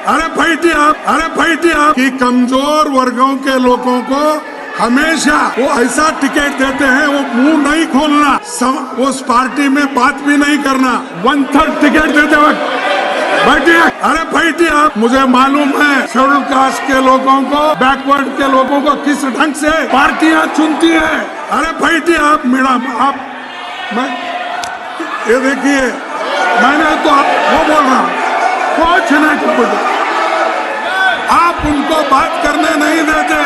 अरे बैठिए आप कि कमजोर वर्गों के लोगों को हमेशा वो ऐसा टिकट देते हैं, वो मुंह नहीं खोलना, उस पार्टी में बात भी नहीं करना। 1/3 टिकट देते वक्त बैठिए आप। मुझे मालूम है शेड्यूल कास्ट के लोगों को, बैकवर्ड के लोगों को किस ढंग से पार्टियां चुनती है। अरे बैठिए आप मैडम, आप मैं ये देखिए, मैंने तो आप वो बोल रहा हूँ, कुछ नहीं, आप उनको बात करने नहीं देते,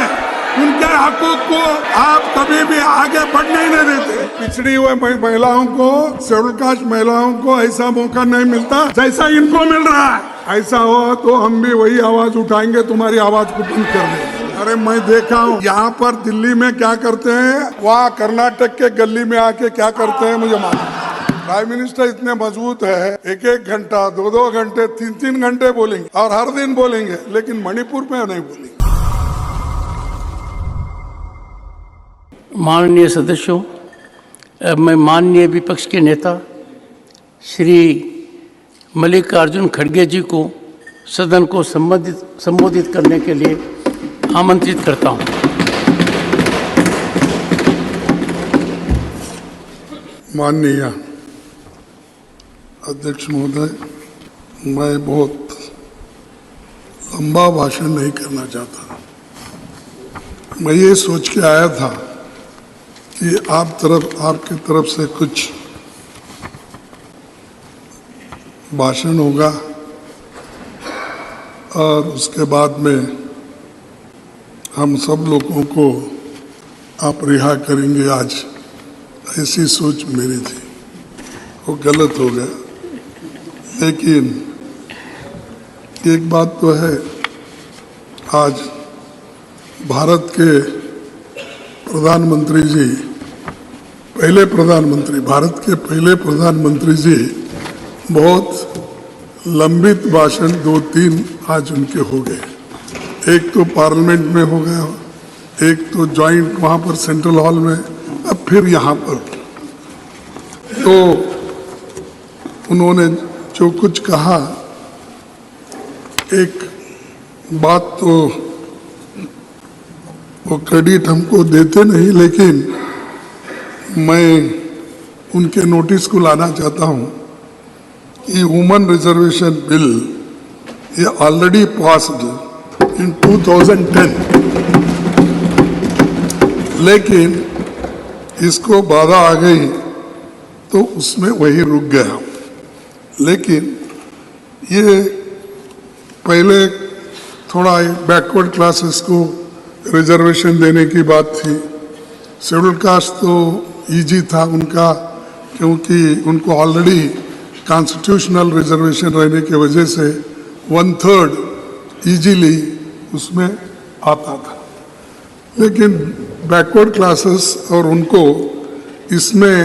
उनके हकूक को आप कभी भी आगे बढ़ने नहीं देते। पिछड़ी हुए महिलाओं को, शेड्यूल कास्ट महिलाओं को ऐसा मौका नहीं मिलता जैसा इनको मिल रहा है। ऐसा हो तो हम भी वही आवाज उठाएंगे, तुम्हारी आवाज को बंद कर देंगे। अरे मैं देखा हूँ यहाँ पर दिल्ली में क्या करते हैं, वहाँ कर्नाटक के गली में आके क्या करते हैं मुझे मालूम। प्राइम मिनिस्टर इतने मजबूत है, 1-1 घंटा, 2-2 घंटे, 3-3 घंटे बोलेंगे और हर दिन बोलेंगे, लेकिन मणिपुर में नहीं बोलेंगे। माननीय सदस्यों, मैं माननीय विपक्ष के नेता श्री मल्लिकार्जुन खड़गे जी को सदन को संबोधित करने के लिए आमंत्रित करता हूं। माननीय अध्यक्ष महोदय, मैं बहुत लंबा भाषण नहीं करना चाहता। मैं ये सोच के आया था कि आपकी तरफ से कुछ भाषण होगा और उसके बाद में हम सब लोगों को आप रिहा करेंगे। आज ऐसी सोच मेरी थी, वो गलत हो गया। लेकिन एक बात तो है, आज भारत के प्रधानमंत्री जी, भारत के पहले प्रधानमंत्री जी बहुत लंबित भाषण 2-3 आज उनके हो गए। एक तो पार्लियामेंट में हो गया, एक तो जॉइंट वहाँ पर सेंट्रल हॉल में, अब फिर यहाँ पर। तो उन्होंने जो कुछ कहा, एक बात तो वो क्रेडिट हमको देते नहीं, लेकिन मैं उनके नोटिस को लाना चाहता हूँ कि वुमेन रिजर्वेशन बिल ये ऑलरेडी पास्ड इन 2010, लेकिन इसको बाधा आ गई तो उसमें वही रुक गया। लेकिन ये पहले थोड़ा बैकवर्ड क्लासेस को रिजर्वेशन देने की बात थी। शेड्यूल कास्ट तो इजी था उनका, क्योंकि उनको ऑलरेडी कॉन्स्टिट्यूशनल रिजर्वेशन रहने की वजह से 1/3 इजीली उसमें आता था। लेकिन बैकवर्ड क्लासेस और उनको इसमें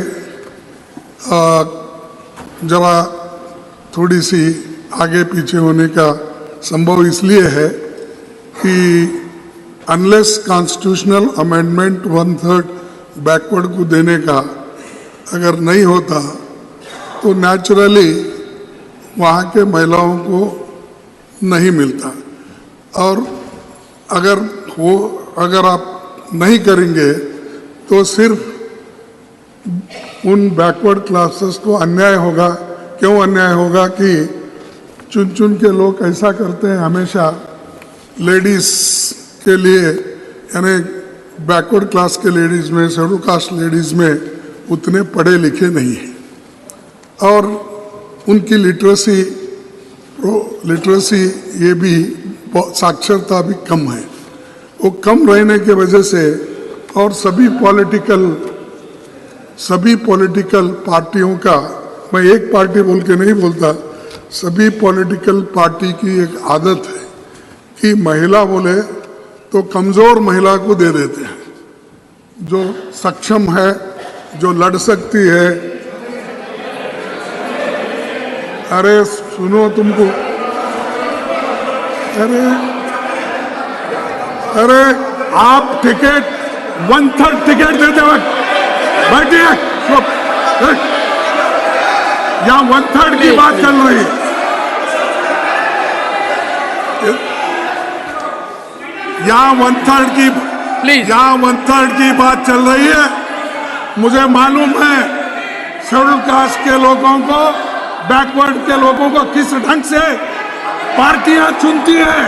जरा थोड़ी सी आगे पीछे होने का संभव इसलिए है कि अनलेस कॉन्स्टिट्यूशनल अमेंडमेंट 1/3 बैकवर्ड को देने का अगर नहीं होता तो नेचुरली वहाँ के महिलाओं को नहीं मिलता। और अगर आप नहीं करेंगे तो सिर्फ उन बैकवर्ड क्लासेस को अन्याय होगा। क्यों अन्याय होगा कि चुन चुन के लोग ऐसा करते हैं, हमेशा लेडीज के लिए, यानी बैकवर्ड क्लास के लेडीज में, शेड्यूल कास्ट लेडीज में उतने पढ़े लिखे नहीं हैं और उनकी लिटरेसी ये भी साक्षरता भी कम है। वो कम रहने के वजह से और सभी पॉलिटिकल पार्टियों का, मैं एक पार्टी बोल के नहीं बोलता, सभी पॉलिटिकल पार्टी की एक आदत है कि महिला बोले तो कमजोर महिला को दे देते हैं, जो सक्षम है, जो लड़ सकती है। अरे सुनो, तुमको अरे आप टिकट 1/3 टिकट देते वक्त बैठिए, यहाँ 1/3 की बात चल रही है। यहाँ वन थर्ड की प्लीज यहाँ वन थर्ड की बात चल रही है। मुझे मालूम है शेड्यूल कास्ट के लोगों को, बैकवर्ड के लोगों को किस ढंग से पार्टियां चुनती है।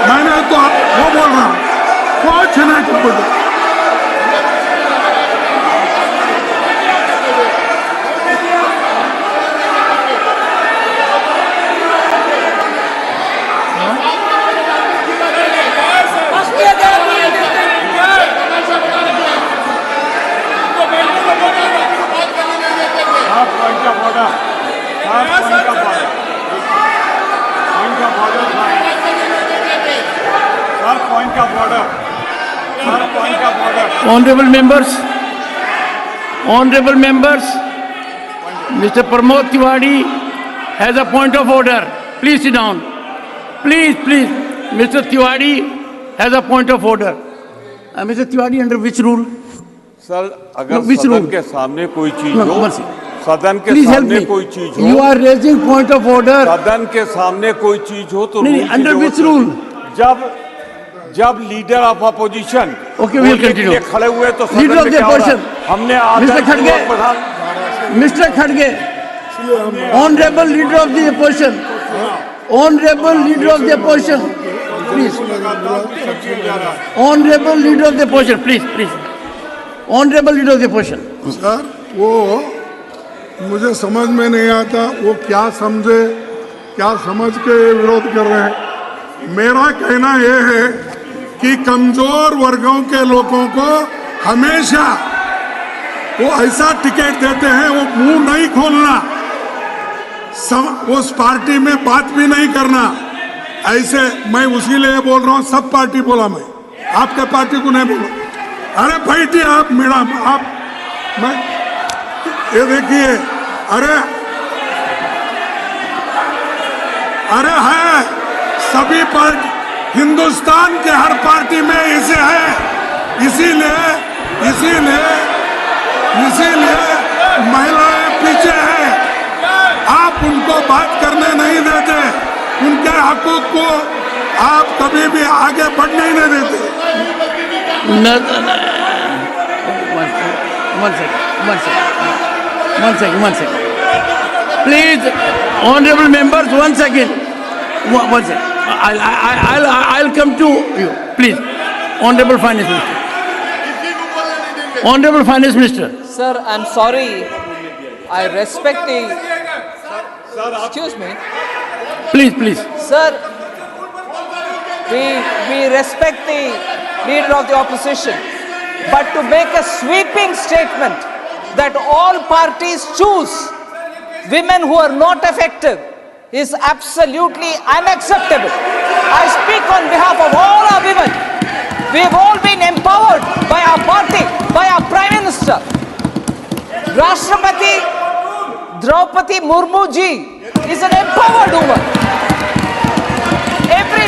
मैंने तो वो बोल रहा हूं, कुछ नहीं कुछ। Honorable members, Mr. Pramod Tiwari has a point of order. Please sit down. Please, Mr. Tiwari has a point of order. Mr. Tiwari, under which rule? Sir, अगर which सदन rule? के सामने कोई चीज No, हो, one second. सदन के Please help सामने me. कोई चीज हो, You are raising point of order. सदन के सामने कोई चीज हो तो नहीं, rule की under जरूरत which नहीं। rule? जब leader of opposition Okay, we'll continue. खड़े हुए तो Leader सदन of में the क्या हो रहा है? opposition. हमने Mr. Khadge. Pradhan Mr. Khadge, Honorable Leader of the Opposition, Honorable Leader of the Opposition, please. Honorable Leader of the Opposition, please. Honorable Leader of the Opposition. Sir, वो मुझे समझ में नहीं आता वो क्या समझे, क्या समझ के विरोध कर रहे हैं। मेरा कहना यह है कि कमजोर वर्गों के लोगों को हमेशा वो ऐसा टिकट देते हैं, वो मुंह नहीं खोलना, उस पार्टी में बात भी नहीं करना। ऐसे मैं उसी लिए बोल रहा हूँ, सब पार्टी बोला, मैं आपके पार्टी को नहीं बोला। अरे बैठिए आप मैडम, आप मैं ये देखिए, अरे है सभी पार्टी, हिंदुस्तान के हर पार्टी में इसे है। इसीलिए महिलाएं पीछे हैं। आप उनको बात करने नहीं देते, उनके हकूक को आप कभी भी आगे बढ़ने ही नहीं देते। One second. Please, honorable members, one second. One second. I'll come to you. Please, honorable Finance Minister. Honorable Finance Minister. Sir, I'm sorry. I respect the... Excuse me. Please. Sir, we respect the leader of the opposition. But to make a sweeping statement that all parties choose women who are not effective is absolutely unacceptable. I speak on behalf of all our women. We have all been empowered by our party, by our Prime Minister. Rashtrapati Draupadi Murmu ji is an empowered woman. Every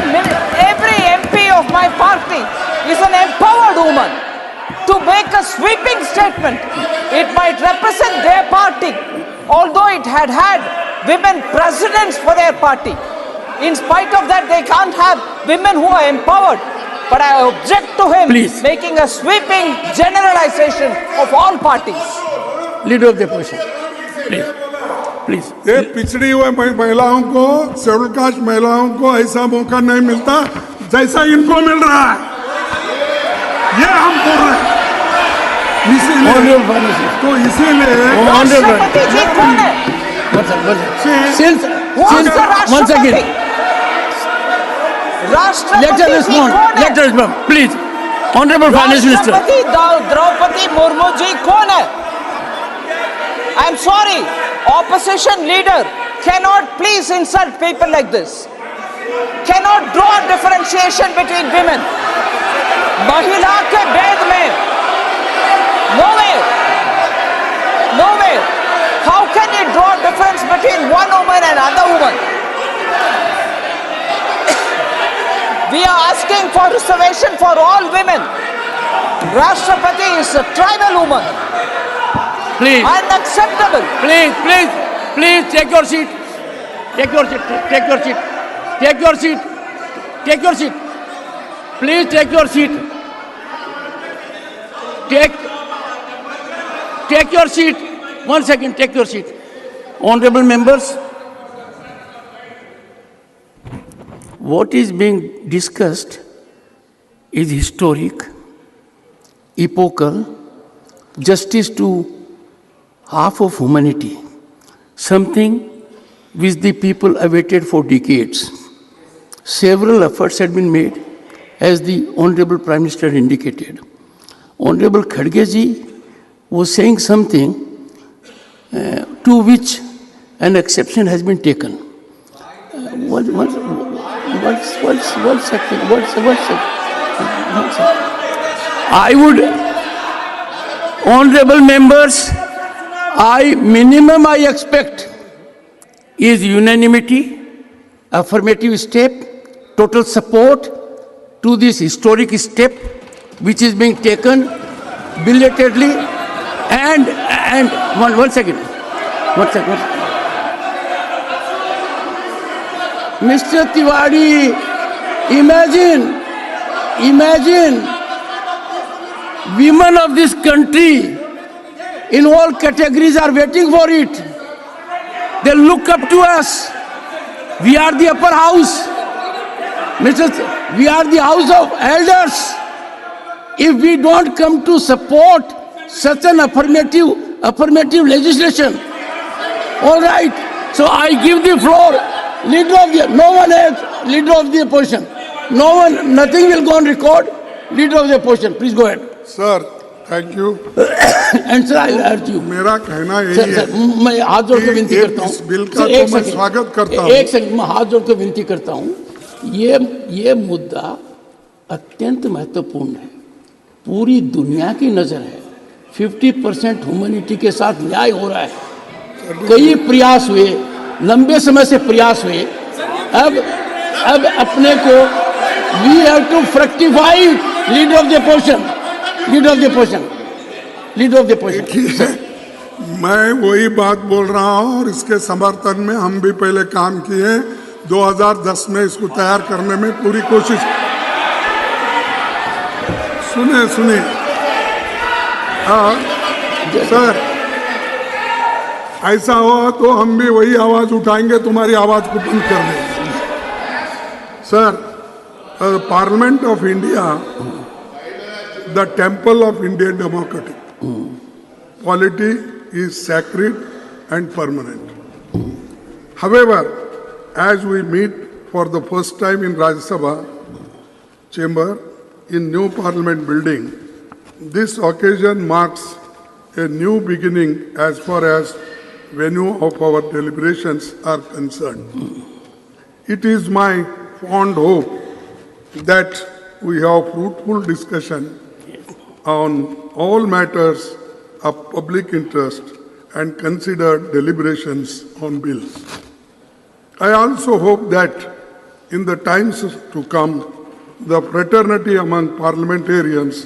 MP of my party is an empowered woman. To make a sweeping statement, it might represent their party, although it had women presidents for their party. In spite of that, they can't have women who are empowered. But I object to him Please. making a sweeping generalization of all parties. Leader of the opposition. Please. ये पिछड़ी हुए महिलाओं को, schedule caste महिलाओं को ऐसा मौका नहीं मिलता जैसा इनको मिल रहा है। ये हम बोल रहे हैं। Honorable Finance Minister. तो इसीलिए राष्ट्रपति जी कौन है? Once again. Let her respond. Please. Honorable Finance Minister. राष्ट्रपति द्रौपदी मुर्मू जी कौन है? I'm sorry, opposition leader cannot please insult people like this. Cannot draw differentiation between women. महिला के भेद में nowhere. How can you draw difference between one woman and another woman? We are asking for reservation for all women. Rashtrapati is a tribal woman. Please. Unacceptable. Please take your seat. Take your seat. Please take your seat. Take your seat. 1 second, take your seat. Honorable members, what is being discussed is historic, epochal, justice to half of humanity, something which the people awaited for decades. Several efforts had been made, as the Honorable Prime Minister indicated. Honorable Khadge ji was saying something to which an exception has been taken. One second. I would, honorable members, minimum I expect is unanimity, affirmative step, total support to this historic step which is being taken belatedly and one second. Mr. Tiwari, imagine women of this country in all categories are waiting for it. They look up to us. We are the upper house. We are the house of elders. If we don't come to support such an affirmative legislation, all right. So I give the floor. No one has leader of the opposition. Nothing will go on record. Leader of the opposition, please go ahead. Sir thank you. And sir, I urge you. मेरा कहना यही sir, है मैं हाथ जोड़ के विनती करता हूँ। इस बिल का तो मैं स्वागत करता हूँ। एक सेकंड, मैं हाथ जोड़ के विनती करता हूँ। ये मुद्दा अत्यंत महत्वपूर्ण है। पूरी दुनिया की नजर है। 50% ह्यूमैनिटी के साथ न्याय हो रहा है। कई प्रयास हुए, लंबे समय से प्रयास हुए। अब अपने को we have to fructify leader of the position. मैं वही बात बोल रहा हूँ और इसके समर्थन में हम भी पहले काम किए। 2010 में इसको तैयार करने में पूरी कोशिश। सुने सर, ऐसा हो तो हम भी वही आवाज उठाएंगे, तुम्हारी आवाज को बंद कर देंगे। Sir, parliament of India, the temple of Indian democracy. Polity is sacred and permanent. However, as we meet for the first time in Rajya Sabha chamber in new parliament building, this occasion marks a new beginning as far as venue of our deliberations are concerned. It is my fond hope that we have fruitful discussion on all matters of public interest and consider deliberations on bills. I also hope that in the times to come, the fraternity among parliamentarians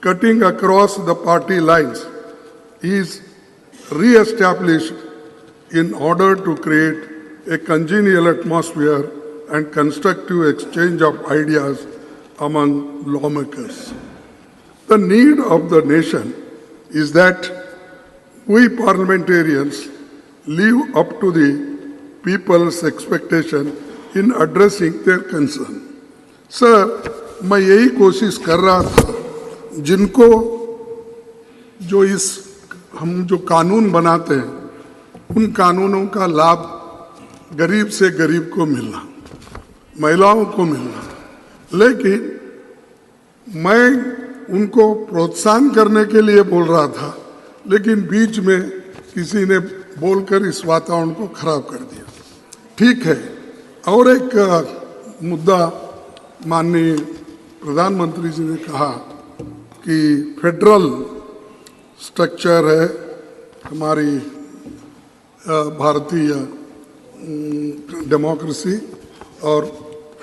cutting across the party lines is re-established in order to create a congenial atmosphere and constructive exchange of ideas among lawmakers. The need of the nation is that we parliamentarians live up to the people's expectation in addressing their concern. Sir, मैं यही कोशिश कर रहा था, जिनको हम जो कानून बनाते हैं, उन कानूनों का लाभ गरीब से गरीब को मिलना, महिलाओं को मिलना, लेकिन मैं उनको प्रोत्साहन करने के लिए बोल रहा था, लेकिन बीच में किसी ने बोलकर इस वातावरण को खराब कर दिया। ठीक है। और एक मुद्दा माननीय प्रधानमंत्री जी ने कहा कि फेडरल स्ट्रक्चर है हमारी भारतीय डेमोक्रेसी, और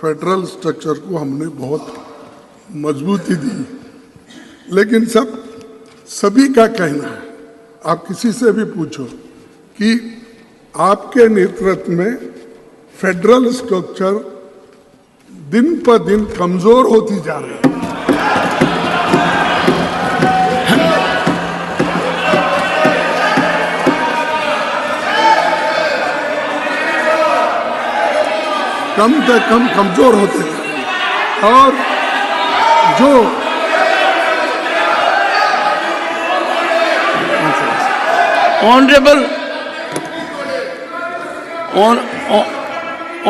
फेडरल स्ट्रक्चर को हमने बहुत मजबूती दी। लेकिन सभी का कहना है, आप किसी से भी पूछो कि आपके नेतृत्व में फेडरल स्ट्रक्चर दिन पर दिन कमजोर होती जा रही है। कम से कम कमजोर होते हैं। और जो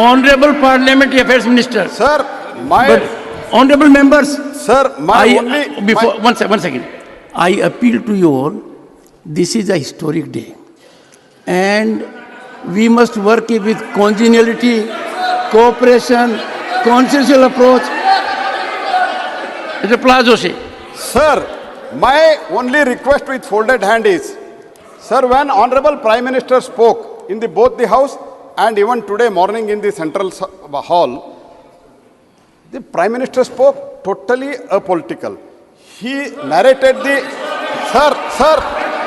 Honorable Parliamentary Affairs Minister. Sir, But honorable members, my one second. I appeal to you all. This is a historic day, and we must work with congeniality, cooperation, consensual approach. It's a plazo se. Sir, my only request with folded hand is, sir, when Honorable Prime Minister spoke in both the House and even today morning in the Central Hall, the Prime Minister spoke totally apolitical. He narrated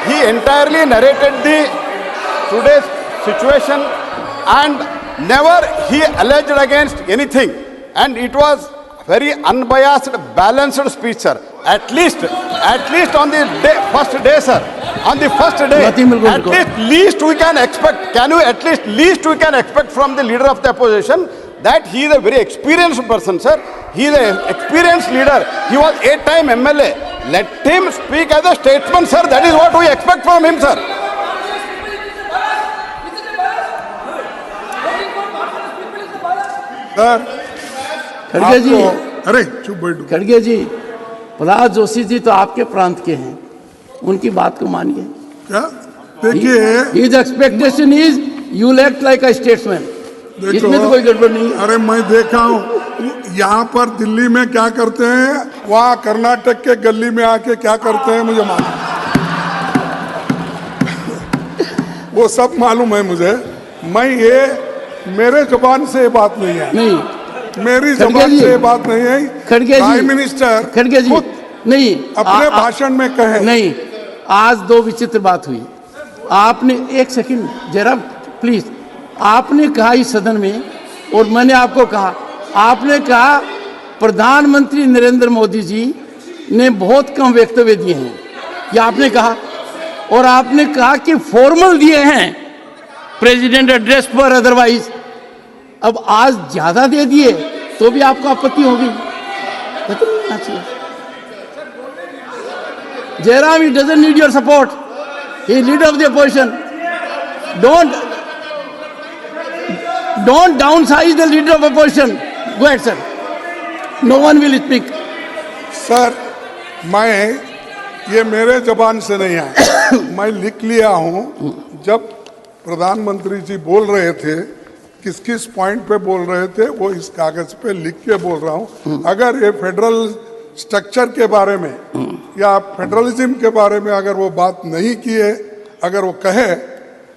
he entirely narrated the today's situation and never he alleged against anything. And it was very unbiased, balanced speech, sir. At least on the first day, sir. On the first day, Nothing will go at least we can expect. Can you at least we can expect from the leader of the opposition that he is a very experienced person, sir. He is an experienced leader. He was 8-time MLA. Let him speak as a statesman, sir. That is what we expect from him, sir. Sir खड़गे जी, अरे चुप बैठो। खड़गे जी, प्रहलाद जोशी जी तो आपके प्रांत के हैं, उनकी बात को मानिए। क्या देखिए, His expectation is you will act like a statesman. इसमें तो कोई गड़बड़ नहीं है। अरे मैं देखा हूँ यहाँ पर दिल्ली में क्या करते हैं, वहाँ कर्नाटक के गली में आके क्या करते हैं मुझे मालूम। वो सब मालूम है मुझे। मैं ये मेरे जुबान से ये बात नहीं है, नहीं मेरी जुबान से ये बात नहीं है। खड़गे जी, प्राइम मिनिस्टर खड़गे जी, खुद नहीं अपने भाषण में कहे। नहीं, आज दो विचित्र बात हुई। आपने एक सेकंड जरा प्लीज, आपने कहा इस सदन में और मैंने आपको कहा, आपने कहा प्रधानमंत्री नरेंद्र मोदी जी ने बहुत कम वक्तव्य दिए हैं, ये आपने कहा। और आपने कहा कि फॉर्मल दिए हैं प्रेसिडेंट एड्रेस पर, अदरवाइज। अब आज ज्यादा दे दिए तो भी आपको आपत्ति होगी, तो नहीं होना चाहिए। Jairam, he doesn't need your support. He is leader of the opposition. Don't downsize the leader of opposition. Go ahead, sir. No one will speak. Sir, मैं ये मेरे जबान से नहीं आया, मैं लिख लिया हूँ। जब प्रधानमंत्री जी बोल रहे थे, किस किस पॉइंट पे बोल रहे थे, वो इस कागज पे लिख के बोल रहा हूँ। अगर ये फेडरल स्ट्रक्चर के बारे में या फेडरलिज्म के बारे में अगर वो बात नहीं किए, अगर वो कहे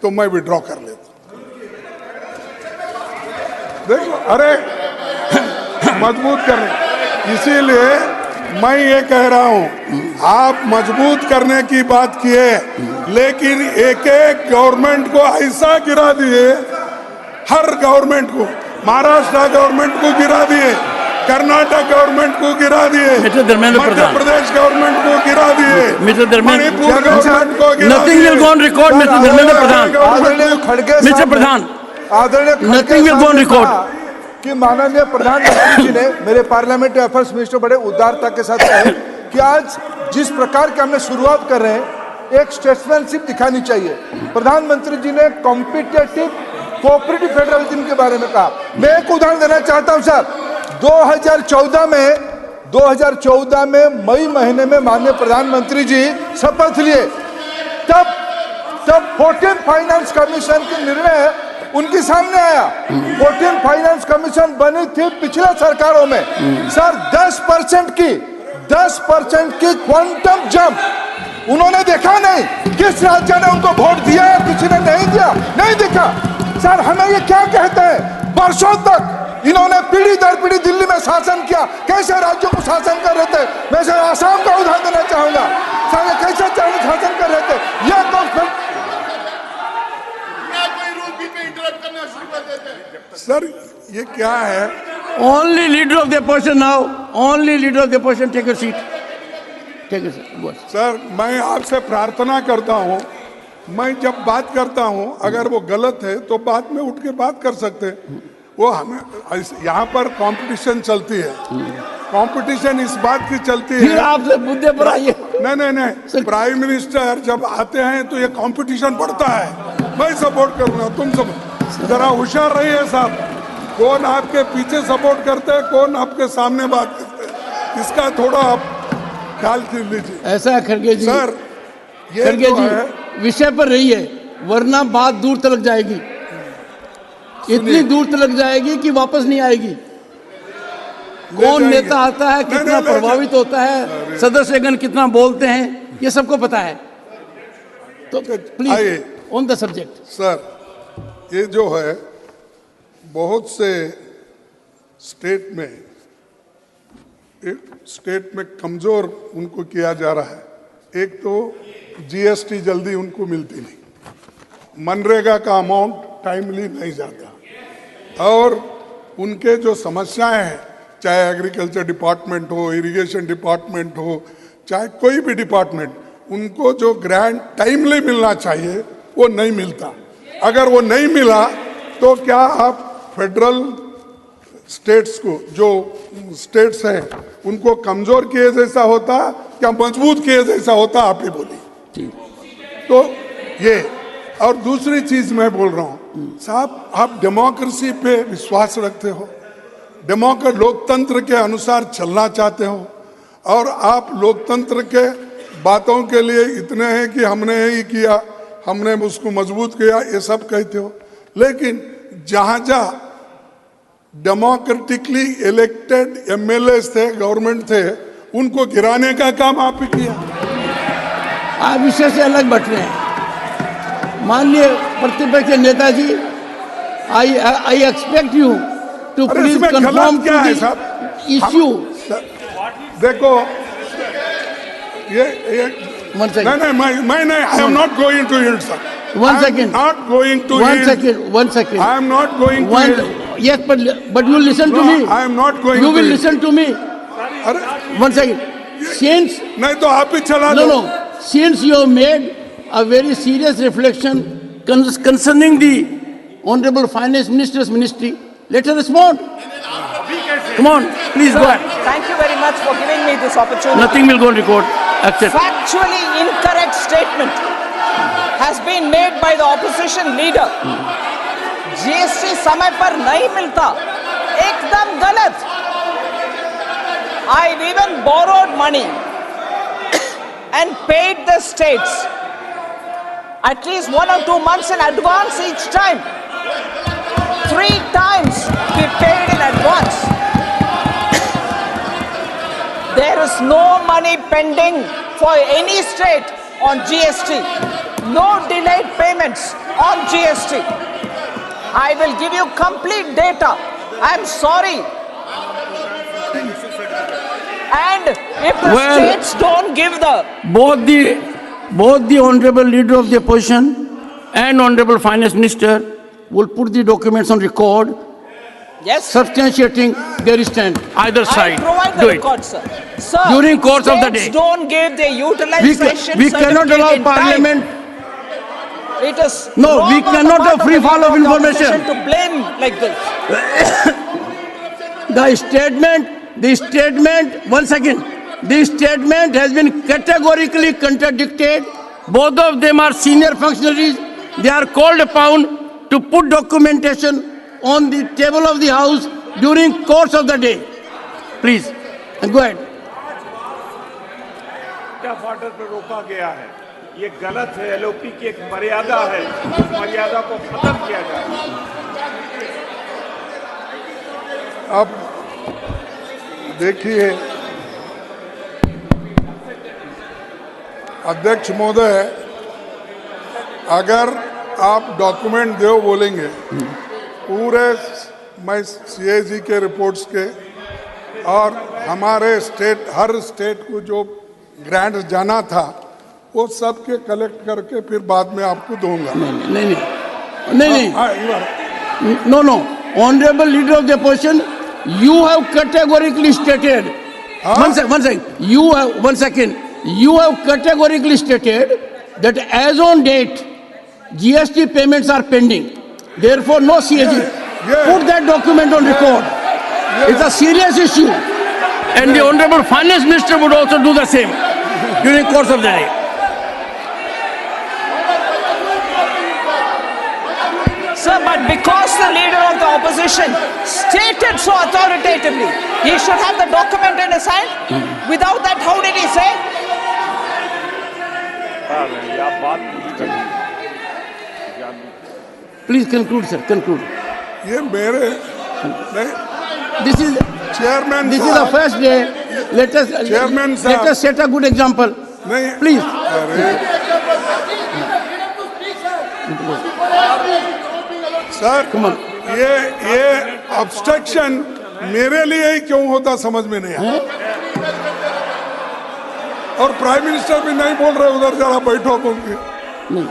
तो मैं विड्रॉ कर लेता। देखो, अरे मजबूत करने, इसीलिए मैं ये कह रहा हूँ, आप मजबूत करने की बात किए, लेकिन एक एक गवर्नमेंट को ऐसा गिरा दिए, हर गवर्नमेंट को, महाराष्ट्र गवर्नमेंट को गिरा दिए, कर्नाटक गवर्नमेंट को गिरा दिए, मध्य प्रदेश गवर्नमेंट को गिरा दिए, मणिपुर गवर्नमेंट को गिरा Nothing will go on record, Mr. Dharmendra Pradhan. Mister Pradhan, Nothing will go on record. कि माननीय प्रधानमंत्री जी ने मेरे पार्लियामेंट्री अफेयर्स मिनिस्टर बड़े उदारता के साथ कहे कि आज जिस प्रकार के हमने शुरुआत कर रहे हैं, एक स्टेट्समैनशिप दिखानी चाहिए। प्रधानमंत्री जी ने कॉम्पिटेटिव कोऑपरेटिव फेडरलिज्म के बारे में कहा। मैं एक उदाहरण देना चाहता हूं सर। 2014 में मई महीने में माननीय प्रधानमंत्री जी शपथ लिए, तब 14th फाइनेंस कमीशन के निर्णय उनके सामने आया। 14th फाइनेंस कमीशन बनी थी पिछले सरकारों में सर, 10% की क्वांटम जंप उन्होंने देखा नहीं। किस राज्य ने उनको वोट दिया है, किसी ने नहीं दिया, नहीं देखा सर। हमें ये क्या कहते हैं, वर्षों तक इन्होंने पीढ़ी दर पीढ़ी दिल्ली में शासन किया, कैसे राज्यों को शासन कर रहे थे। मैं सर आसाम का उदाहरण देना चाहूंगा सर, ये कैसे शासन कर रहे थे। यह तो सर, ये क्या है, Only leader of the opposition now. Only leader of the opposition. Take a seat. Take a seat. Go ahead. Sir, मैं आपसे प्रार्थना करता हूं, मैं जब बात करता हूं, अगर वो गलत है तो बाद में उठ के बात कर सकते हैं। वो हमें यहाँ पर कंपटीशन चलती है, कंपटीशन इस बात की चलती फिर है। आपसे मुद्दे पर आइए। नहीं, प्राइम मिनिस्टर जब आते हैं तो ये कंपटीशन बढ़ता है। मैं सपोर्ट करूंगा, तुम सब जरा होशियार रहिए साहब, कौन आपके पीछे सपोर्ट करते हैं, कौन आपके सामने बात करते हैं, इसका थोड़ा आप ख्याल कर लीजिए। ऐसा है खड़गे जी, सर, ये खड़गे जो जी है, विषय पर रहिए, वरना बात दूर तक जाएगी, इतनी दूर तक जाएगी कि वापस नहीं आएगी। कौन जाएंगे। नेता आता है, नहीं, कितना नहीं, प्रभावित होता है, सदस्यगण कितना बोलते हैं, ये सबको पता है। तो प्लीज आइए। On the subject. सर, ये जो है बहुत से स्टेट में कमजोर उनको किया जा रहा है। एक तो जीएसटी जल्दी उनको मिलती नहीं, मनरेगा का अमाउंट टाइमली नहीं जाता, और उनके जो समस्याएं हैं, चाहे एग्रीकल्चर डिपार्टमेंट हो, इरिगेशन डिपार्टमेंट हो, चाहे कोई भी डिपार्टमेंट, उनको जो ग्रांट टाइमली मिलना चाहिए वो नहीं मिलता। अगर वो नहीं मिला तो क्या आप फेडरल स्टेट्स को, जो स्टेट्स हैं, उनको कमजोर किए जैसा होता क्या मजबूत किए जैसा होता, आप ही बोलिए। तो ये, और दूसरी चीज मैं बोल रहा हूं साहब, आप डेमोक्रेसी पे विश्वास रखते हो, लोकतंत्र के अनुसार चलना चाहते हो, और आप लोकतंत्र के बातों के लिए इतने हैं कि हमने ही किया, हमने उसको मजबूत किया, ये सब कहते हो, लेकिन जहां जहां डेमोक्रेटिकली इलेक्टेड एमएलए थे, गवर्नमेंट थे, उनको गिराने का काम आप ही किया। आप विषय से अलग बढ़ रहे हैं। माननीय प्रतिपक्ष के नेताजी, आई एक्सपेक्ट यू टू अरे प्लीज इसमें कंफर्म गलत क्या है साहब? इश्यू। देखो ये One second. मैं नहीं, I am not going to hint sir. One second. Not going to One hint. second. One second. I am not going to hint. Yes, but you listen to me. I am not going You to will listen to me. अरे One second. Since नहीं तो आप ही चला no, low. no. Since you have made a very serious reflection concerning the Honorable Finance Minister's ministry, let her respond. Come on, please go ahead. Thank you very much for giving me this opportunity. Nothing will go on record. Accept. Factually incorrect statement has been made by the opposition leader. GST समय पर नहीं मिलता, एकदम गलत। I even borrowed money and paid the states at least 1 or 2 months in advance each time. 3 times we paid in advance. There is no money pending for any state on GST. No delayed payments on GST. I will give you complete data. I am sorry. And if the Well, states don't give the both the honorable leader of the opposition and honorable finance minister will put the documents on record yes, substantiating their stand. Either I side. provide Do the it. record, sir. Sir, During course of the states day. don't give their utilization We cannot certificate allow in time. Parliament. It is No, wrong we on the cannot part have free the fall leader of the information. opposition to blame like this. The statement, one second. The statement has been categorically contradicted. Both of them are senior functionaries. They are called upon to put documentation on the table of the House during course of the day. Please, go ahead. Order पर रोका गया है, ये गलत है। LOP की एक मर्यादा है, उस मर्यादा को खत्म किया जाए। अब देखिए अध्यक्ष महोदय, अगर आप डॉक्यूमेंट दो बोलेंगे पूरे, मैं सीएजी के रिपोर्ट्स के और हमारे स्टेट, हर स्टेट को जो ग्रांट जाना था वो सब के कलेक्ट करके फिर बाद में आपको दूंगा। नहीं. No. Honorable leader of the opposition, You have categorically stated. One second. One second. You have categorically stated that as on date, GST payments are pending. Therefore, no CAG. Put that document on record. It's a serious issue. And the Honorable Finance Minister would also do the same during the course of the day. Sir, but because the leader of the opposition stated so authoritatively, he should have the document in his hand. Without that, how did he say? आप बात पूरी करिए। Please conclude, sir. Conclude. ये मेरे नहीं, This is chairman this is the first day. Let us Chairman let sir. us set a good example. नहीं, Please. Sir Come on. ये obstruction मेरे लिए ही क्यों होता समझ में नहीं आया। और प्राइम मिनिस्टर भी नहीं बोल रहे, उधर जरा बैठो बोल के। नहीं.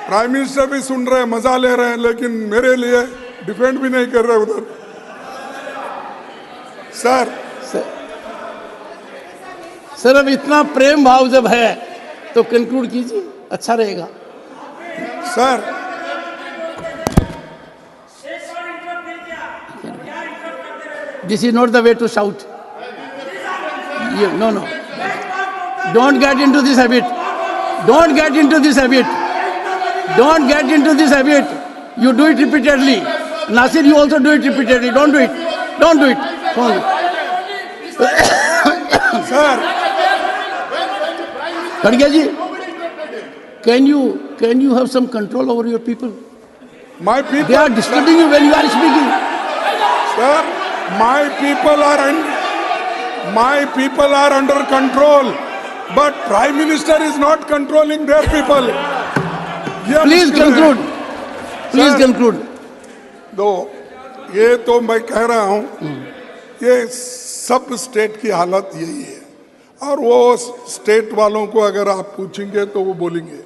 प्राइम मिनिस्टर भी सुन रहे हैं, मजा ले रहे हैं, लेकिन मेरे लिए डिफेंड भी नहीं कर रहे उधर। सर सर अब इतना प्रेम भाव जब है तो कंक्लूड कीजिए, अच्छा रहेगा। Sir This is not the way to shout. No. Don't get into this habit. Don't get into this habit. Don't get into this habit. You do it repeatedly. Nasir, you also do it repeatedly. Don't do it. Don't do it. Don't do it. Sir Khadge ji, can you have some control over your people? My They people are disturbing you when you are speaking. Sir my people are under control, but prime minister is not controlling their people. Please conclude. Please Sir. conclude. दो ये तो मैं कह रहा हूं, ये सब state की हालत यही है। और वो स्टेट वालों को अगर आप पूछेंगे तो वो बोलेंगे,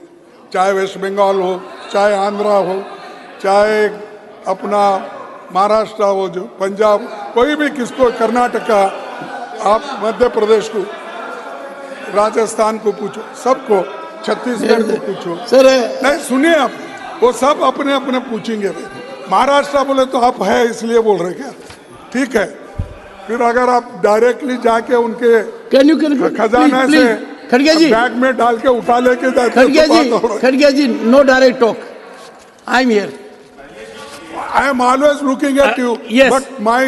चाहे वेस्ट बंगाल हो, चाहे आंध्रा हो, चाहे अपना महाराष्ट्र हो, जो पंजाब, कोई भी, किसको, कर्नाटका, आप मध्य प्रदेश को, राजस्थान को पूछो, सबको, छत्तीसगढ़ को पूछो। Sir, नहीं सुनिए आप, वो सब अपने अपने पूछेंगे। महाराष्ट्र बोले तो आप है इसलिए बोल रहे क्या? ठीक है, फिर अगर आप डायरेक्टली जाके उनके can you conclude? खजाना Please, से please. Khadge ji, बैग में डाल के उठा लेके जाते हैं, तो बात हो रहा है। Khadge ji, no direct talk. I'm here. I am always looking at you, yes. but my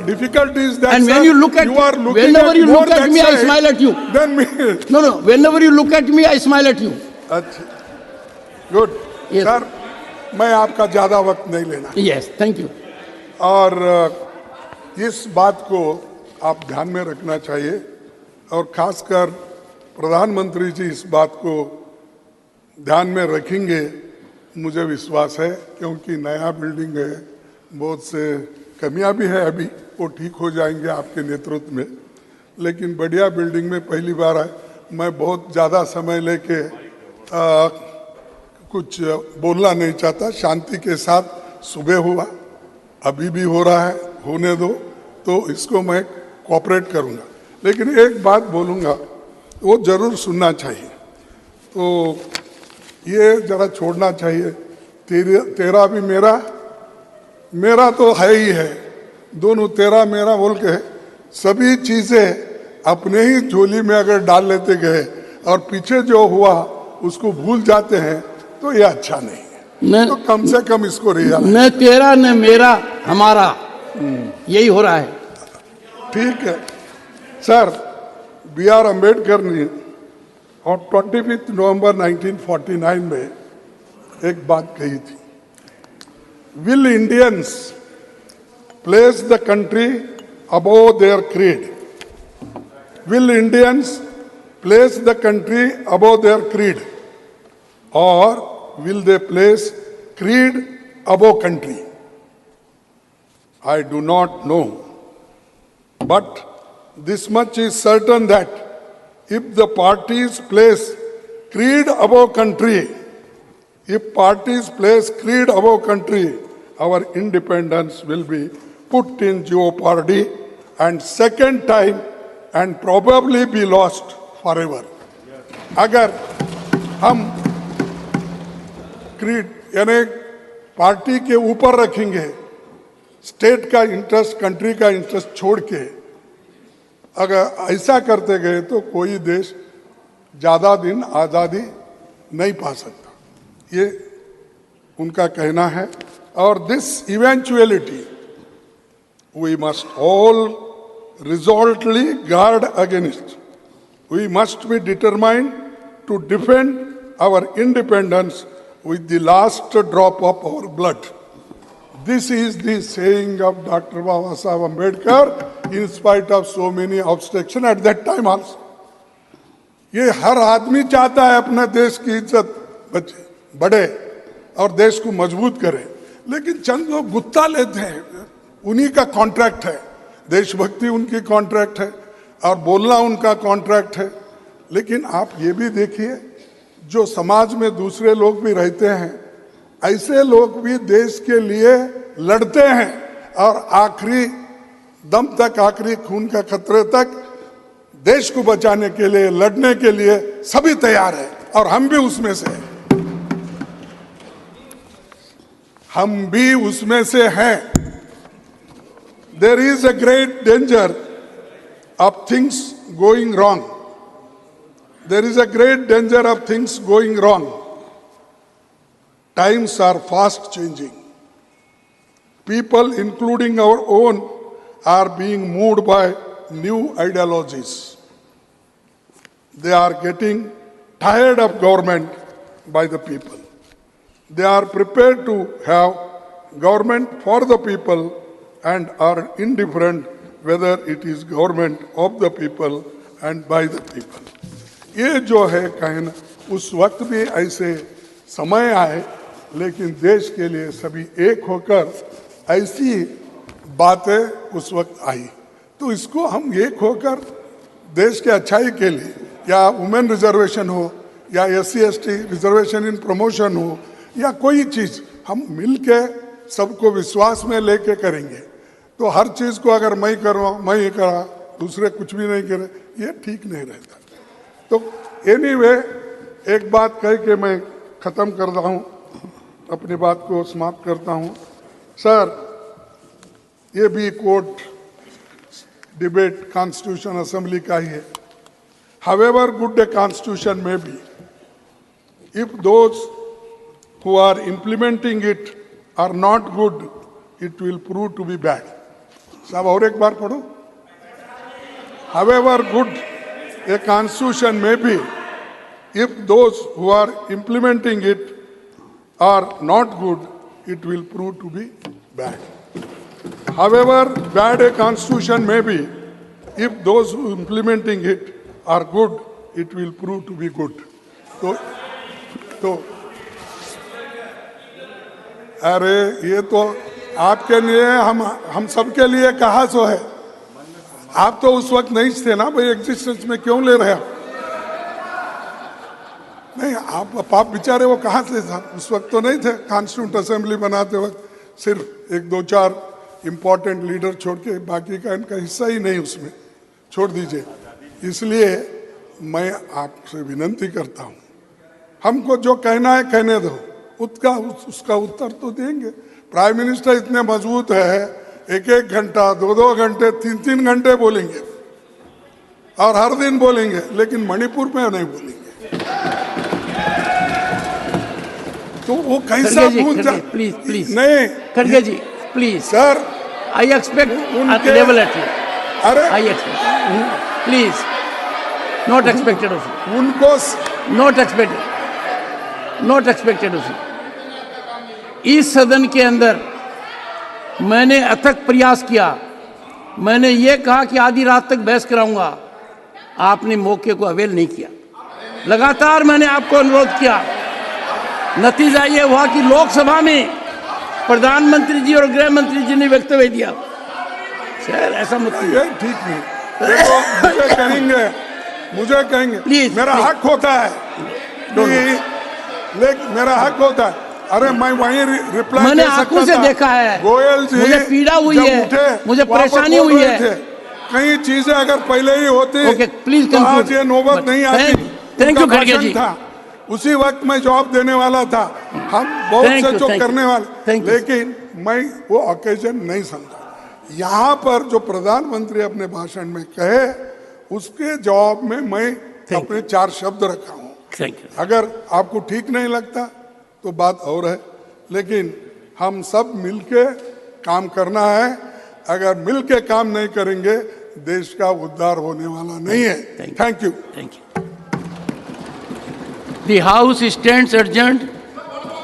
difficulty is that And when sir, you look at, you are looking whenever at you more look at that me, I side smile at you. than me. No. Whenever you look at me, I smile at you. अच्छा, good Yes. Sir, मैं आपका ज्यादा वक्त नहीं लेना। Yes, thank you. और इस बात को आप ध्यान में रखना चाहिए, और खासकर प्रधानमंत्री जी इस बात को ध्यान में रखेंगे, मुझे विश्वास है, क्योंकि नया बिल्डिंग है, बहुत से कमियां भी है, अभी वो ठीक हो जाएंगे आपके नेतृत्व में, लेकिन बढ़िया बिल्डिंग में पहली बार है। मैं बहुत ज़्यादा समय लेके कुछ बोलना नहीं चाहता, शांति के साथ सुबह हुआ, अभी भी हो रहा है, होने दो, तो इसको मैं कोऑपरेट करूंगा। लेकिन एक बात बोलूंगा, वो जरूर सुनना चाहिए, तो ये जरा छोड़ना चाहिए। तेरा भी मेरा तो है ही है, दोनों तेरा मेरा बोल के सभी चीजें अपने ही झोली में अगर डाल लेते गए और पीछे जो हुआ उसको भूल जाते हैं, तो ये अच्छा नहीं है। तो कम से कम इसको रियलाइज, न तेरा न मेरा, हमारा, यही हो रहा है। ठीक है सर। बी आर अम्बेडकर ने और 25 नवंबर 1949 में एक बात कही थी, will Indians place the country above their creed, will Indians place the country above their creed, और will they place creed above country? I do not know. But this much is certain, that if the parties place creed above country, if parties place creed above country, our independence will be put in jeopardy, and second time and probably be lost forever. अगर हम creed यानी party के ऊपर रखेंगे, state का interest, country का interest छोड़ के अगर ऐसा करते गए तो कोई देश ज़्यादा दिन आज़ादी नहीं पा सकता, ये उनका कहना है. और this eventuality we must all resolutely guard against. We must be determined to defend our independence with the last drop of our blood. This is the saying of Dr. Baba Saheb Ambedkar in spite of so many obstructions at that time also. ये हर आदमी चाहता है अपने देश की इज्जत बढ़े और देश को मजबूत करे, लेकिन चंद लोग गुत्ता लेते हैं, उन्हीं का कॉन्ट्रैक्ट है, देशभक्ति उनकी कॉन्ट्रैक्ट है और बोलना उनका कॉन्ट्रैक्ट है. लेकिन आप ये भी देखिए, जो समाज में दूसरे लोग भी रहते हैं, ऐसे लोग भी देश के लिए लड़ते हैं और आखिरी दम तक, आखिरी खून का खतरे तक देश को बचाने के लिए, लड़ने के लिए सभी तैयार है और हम भी उसमें से हैं. हम भी उसमें से हैं. There is a great danger of things going wrong. There is a great danger of things going wrong. Times are fast changing. People, including our own, are being moved by new ideologies. They are getting tired of government by the people. They are prepared to have government for the people and are indifferent whether it is government of the people and by the people. ये जो है कहना, उस वक्त भी ऐसे समय आए, लेकिन देश के लिए सभी एक होकर ऐसी बातें उस वक्त आई. तो इसको हम एक होकर देश के अच्छाई के लिए, या वुमेन रिजर्वेशन हो, या SC/ST रिजर्वेशन इन प्रमोशन हो, या कोई चीज़, हम मिल के सबको विश्वास में लेके करेंगे. तो हर चीज़ को अगर मैं करूँ, मैं ये करा, दूसरे कुछ भी नहीं करे, ये ठीक नहीं रहता. तो एनीवे, एक बात कह के मैं ख़त्म कर रहा हूँ, अपनी बात को समाप्त करता हूँ. सर, ये भी कोर्ट डिबेट कॉन्स्टिट्यूशन असेंबली का ही है. However good a constitution may be, if those who are implementing it are not good, it will prove to be bad. साहब और एक बार पढ़ो. However good a constitution may be, if those who are implementing it are not good, it will prove to be bad. However bad a constitution may be, if those who are implementing it are good, it will prove to be good. तो अरे ये तो आपके लिए, हम सबके लिए कहा सो है. आप तो उस वक्त नहीं थे ना भाई, एग्जिस्टेंस में क्यों ले रहे हैं? नहीं, आप बेचारे वो कहाँ थे साहब, उस वक्त तो नहीं थे. कॉन्स्टिट्यूंट असेंबली बनाते वक्त सिर्फ एक दो चार इम्पोर्टेंट लीडर छोड़ के बाकी का इनका हिस्सा ही नहीं उसमें, छोड़ दीजिए. इसलिए मैं आपसे विनती करता हूँ, हमको जो कहना है कहने दो, उसका उत्तर तो देंगे. प्राइम मिनिस्टर इतने मजबूत है, एक एक घंटा, दो घंटे, तीन घंटे बोलेंगे और हर दिन बोलेंगे, लेकिन मणिपुर में नहीं बोलेंगे. तो वो कैसा प्लीज प्लीज नहीं, खड़गे ji please sir, I expect level at. अरे I expect, please, not expected of you, उनको नॉट एक्सपेक्टेड ऑफ यू. इस सदन के अंदर मैंने अथक प्रयास किया, मैंने ये कहा कि आधी रात तक बहस कराऊंगा, आपने मौके को अवेल नहीं किया. लगातार मैंने आपको अनुरोध किया, नतीजा ये हुआ कि लोकसभा में प्रधानमंत्री जी और गृह मंत्री जी ने वक्तव्य दिया. सर ऐसा मत कीजिए, ये ठीक नहीं. मुझे कहेंगे प्लीज, मेरा हक होता है, लेकिन मेरा हक होता है. अरे मैं वही रिप्लाई मैंने दे सकता आंखों से था। देखा है। गोयल जी मुझे पीड़ा हुई जब है, उठे, मुझे वहाँ पर परेशानी बोल हुई रहे है। थे। कई चीजें अगर पहले ही होती Okay, please तो आज conclude. ये नौबत नहीं आती। Thank you, उनका खड़गे भाषण जी। था, उसी वक्त मैं जवाब देने वाला था। हम बहुत Thank से you, जो thank you. करने वाले, Thank you. लेकिन मैं वो ओकेजन नहीं समझा। यहाँ पर जो प्रधानमंत्री अपने भाषण में कहे, उसके जवाब में मैं अपने 4 शब्द रखा हूँ। Thank you. अगर आपको ठीक नहीं लगता तो बात और है, लेकिन हम सब मिलके काम करना है। अगर मिलके काम नहीं करेंगे, देश का उद्धार होने वाला नहीं है। Thank you. Thank you. The House stands adjourned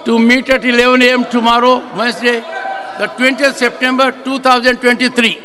to meet at 11 a.m. tomorrow, Wednesday, the 20th September 2023.